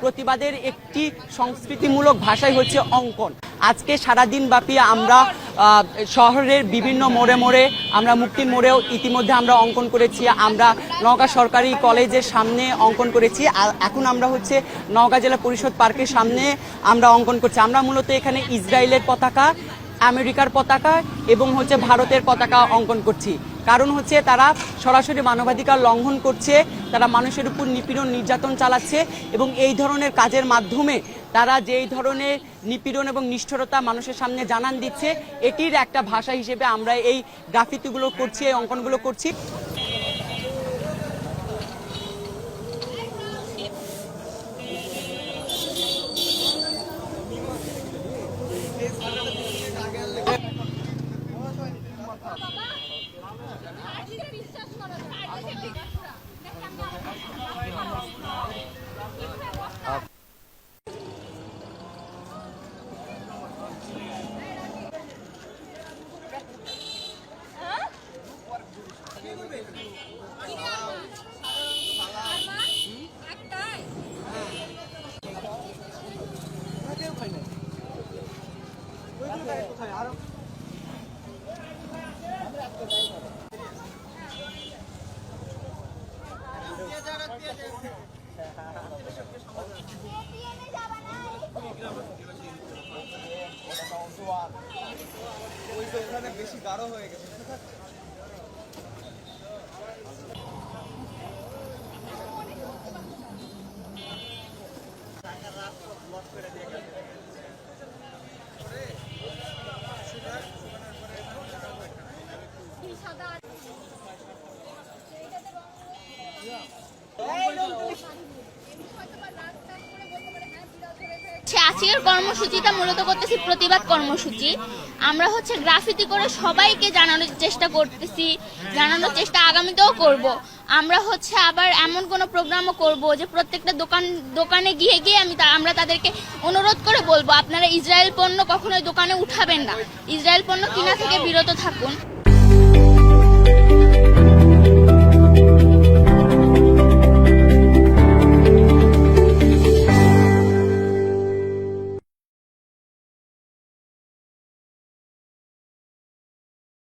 প্রতিবাদের একটি সংস্কৃতিমূলক ভাষাই হচ্ছে অঙ্কন। আজকে সারাদিন ব্যাপী আমরা শহরের বিভিন্ন মোড়ে মোড়ে, আমরা মুক্তির মোড়েও ইতিমধ্যে আমরা অঙ্কন করেছি, আমরা নওগাঁ সরকারি কলেজের সামনে অঙ্কন করেছি, আর এখন আমরা হচ্ছে নওগাঁ জেলা পরিষদ পার্কের সামনে আমরা অঙ্কন করছি। আমরা মূলত এখানে ইসরায়েলের পতাকা, আমেরিকার পতাকা এবং হচ্ছে ভারতের পতাকা অঙ্কন করছি। কারণ হচ্ছে তারা সরাসরি মানবাধিকার লঙ্ঘন করছে, তারা মানুষের উপর নিপীড়ন নির্যাতন চালাচ্ছে এবং এই ধরনের কাজের মাধ্যমে তারা যেই ধরনের নিপীড়ন এবং নিষ্ঠুরতা মানুষের সামনে জানান দিচ্ছে, এটির একটা ভাষা হিসেবে আমরা এই গ্রাফিতিগুলো করছি, এই অঙ্কনগুলো করছি। বেশি গাঢ় হয়ে গেছে। আজকের কর্মসূচিটা মূলত করতেছি প্রতিবাদ কর্মসূচি। আমরা হচ্ছে গ্রাফিতি করে সবাইকে জানানোর চেষ্টা করতেছি, জানানোর চেষ্টা আগামীতেও করব। আমরা হচ্ছে আবার এমন কোনো প্রোগ্রামও করব যে প্রত্যেকটা দোকানে গিয়ে আমরা তাদেরকে অনুরোধ করে বলবো, আপনারা ইসরায়েল পণ্য কখনোই দোকানে উঠাবেন না, ইসরায়েল পণ্য কিনা থেকে বিরত থাকুন।